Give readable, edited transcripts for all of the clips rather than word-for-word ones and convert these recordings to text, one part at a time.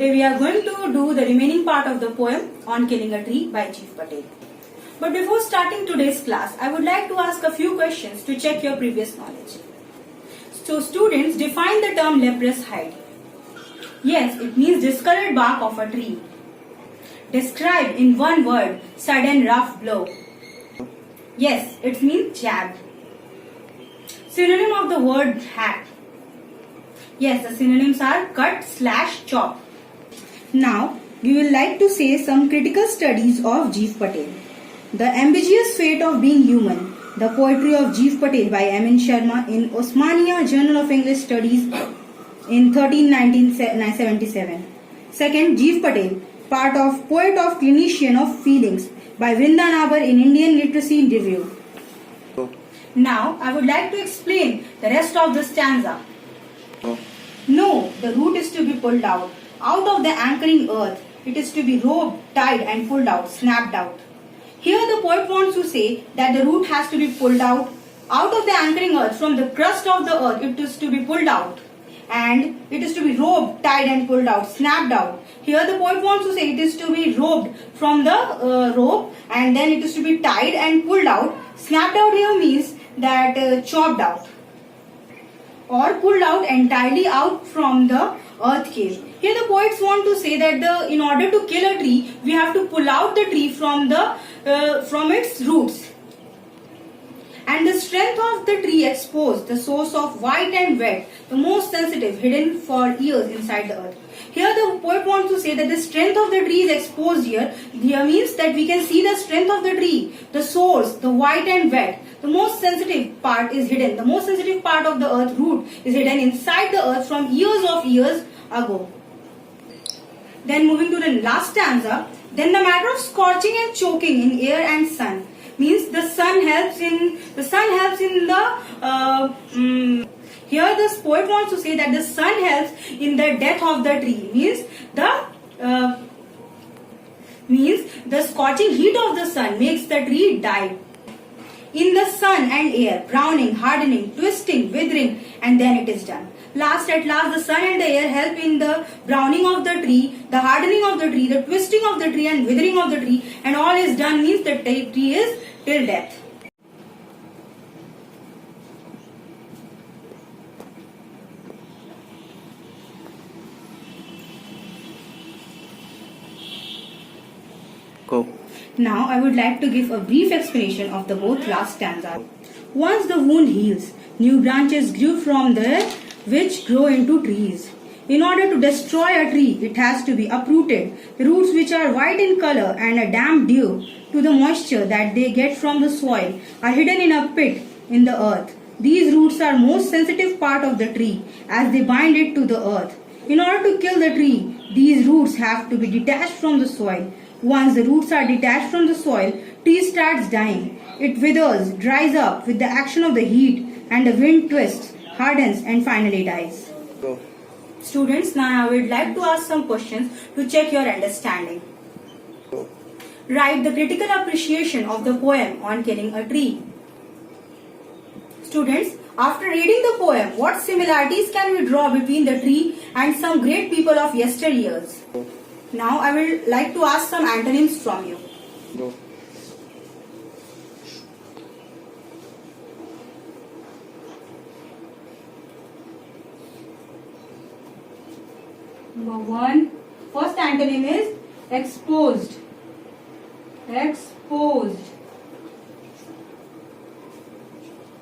Today we are going to do the remaining part of the poem On Killing a Tree by Jeev Patel. But before starting today's class, I would like to ask a few questions to check your previous knowledge. So students, define the term leprous hide. Yes, it means discolored bark of a tree. Describe in one word, sudden rough blow. Yes, it means jagged. Synonym of the word hack. Yes, the synonyms are cut, slash, chop. Now, we will like to say some critical studies of Jeev Patel. The Ambiguous Fate of Being Human, the poetry of Jeev Patel by M.N. Sharma in Osmania Journal of English Studies in 1977. Second, Jeev Patel, part of Poet of Clinician of Feelings by Vrinda Nabar in Indian Literacy Review. Now, I would like to explain the rest of the stanza. No, the root is to be pulled out of the anchoring earth. It is to be roped, tied and pulled out, snapped out. Here the poet wants to say that the root has to be pulled out of the anchoring earth. From the crust of the earth, it is to be pulled out. And it is to be roped, tied and pulled out, snapped out. Here the poet wants to say it is to be roped from the rope and then it is to be tied and pulled out. Snapped out here means that chopped out or pulled out entirely out from the earth cave. Here the poets want to say that in order to kill a tree, we have to pull out the tree from its roots. And the strength of the tree exposed, the source of white and wet, the most sensitive, hidden for years inside the earth. Here the poet wants to say that the strength of the tree is exposed here. Here means that we can see the strength of the tree, the source, the white and wet. The most sensitive part is hidden. The most sensitive part of the earth root is hidden inside the earth from years ago. Then moving to the last stanza. Then the matter of scorching and choking in air and sun means the sun helps in the here the poet wants to say that the sun helps in the death of the tree. Means the scorching heat of the sun makes the tree die. In the sun and air, browning, hardening, twisting, withering, and then it is done. At last, the sun and the air help in the browning of the tree, the hardening of the tree, the twisting of the tree, and withering of the tree, and all is done means the tree is till death. Go. Now I would like to give a brief explanation of the both last stanza. Once the wound heals, new branches grew from there which grow into trees. In order to destroy a tree, it has to be uprooted. The roots, which are white in color and a damp due to the moisture that they get from the soil, are hidden in a pit in the earth. These roots are most sensitive part of the tree as they bind it to the earth. In order to kill the tree, these roots have to be detached from the soil. Once the roots are detached from the soil, tree starts dying. It withers, dries up with the action of the heat, and the wind twists, hardens, and finally dies. Go. Students, now I would like to ask some questions to check your understanding. Go. Write the critical appreciation of the poem On Killing a Tree. Students, after reading the poem, what similarities can we draw between the tree and some great people of yesteryears? Go. Now I will like to ask some antonyms from you. Go. Number one, first antonym is exposed. Exposed.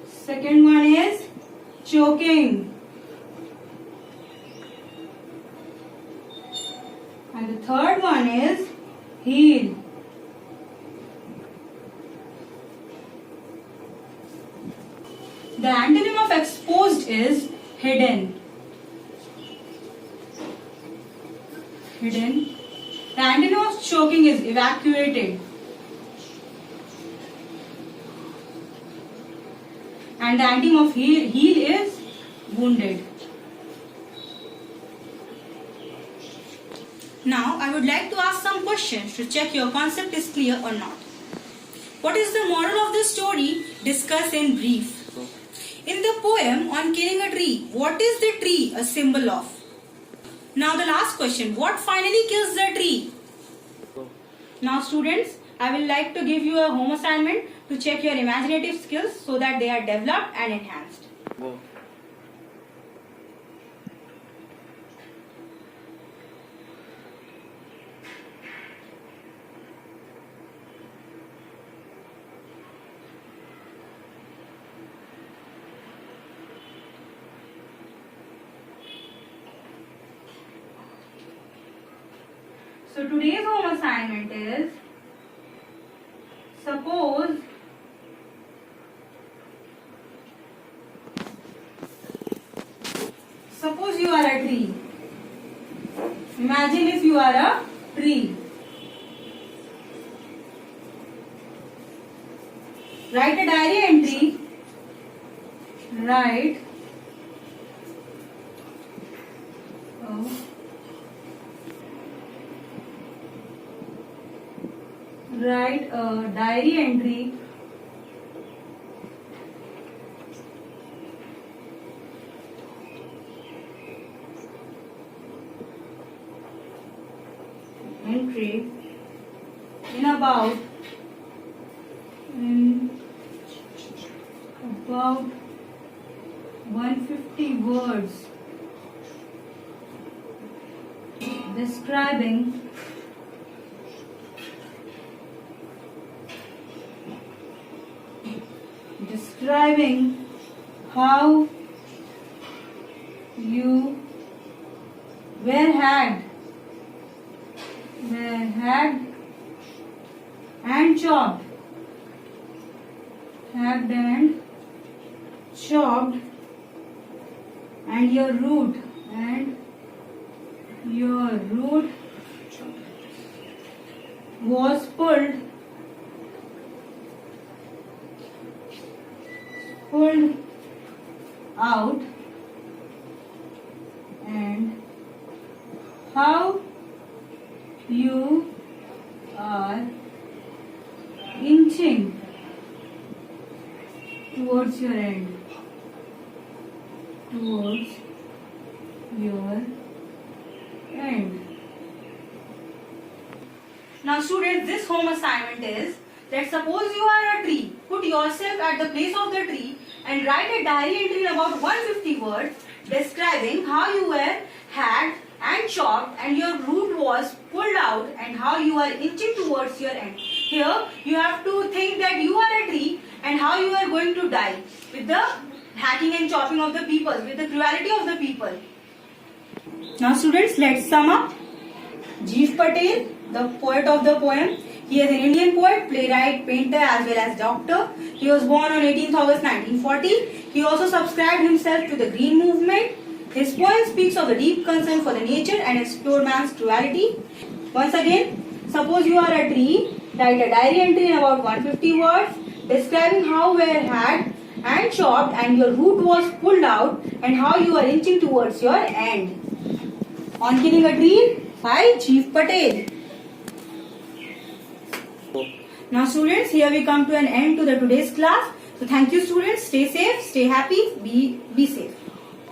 Second one is choking. And the third one is heal. The antonym of exposed is hidden. Hidden. The antonym of choking is evacuated. And the antonym of heal is wounded. Now I would like to ask some questions to check your concept is clear or not. What is the moral of the story? Discuss in brief. In the poem On Killing a Tree, what is the tree a symbol of? Now the last question, what finally kills the tree? Now students, I will like to give you a home assignment to check your imaginative skills so that they are developed and enhanced. So today's home assignment is, suppose you are a tree. Imagine if you are a tree. Write a diary entry. Write a diary entry in about 150 words describing how you were hacked and chopped and your root was pulled out, and how you are inching towards your end. Now students, this home assignment is that suppose you are a tree, put yourself at the place of the tree and write a diary entry in about 150 words describing how you were hacked and chopped and your root was pulled out and how you are inching towards your end. Here you have to think that you are a tree and how you are going to die with the hacking and chopping of the people, with the cruelty of the people. Now students, let's sum up. Jeev Patel, the poet of the poem. He is an Indian poet, playwright, painter as well as doctor. He was born on 18th August 1940. He also subscribed himself to the Green Movement. His poem speaks of the deep concern for the nature and explore man's cruelty. Once again, suppose you are a tree, write a diary entry in about 150 words describing how were hacked and chopped and your root was pulled out and how you are inching towards your end. On Killing a Tree by Jeev Patel. Now students, here we come to an end to the today's class. So thank you students. Stay safe, stay happy, be safe.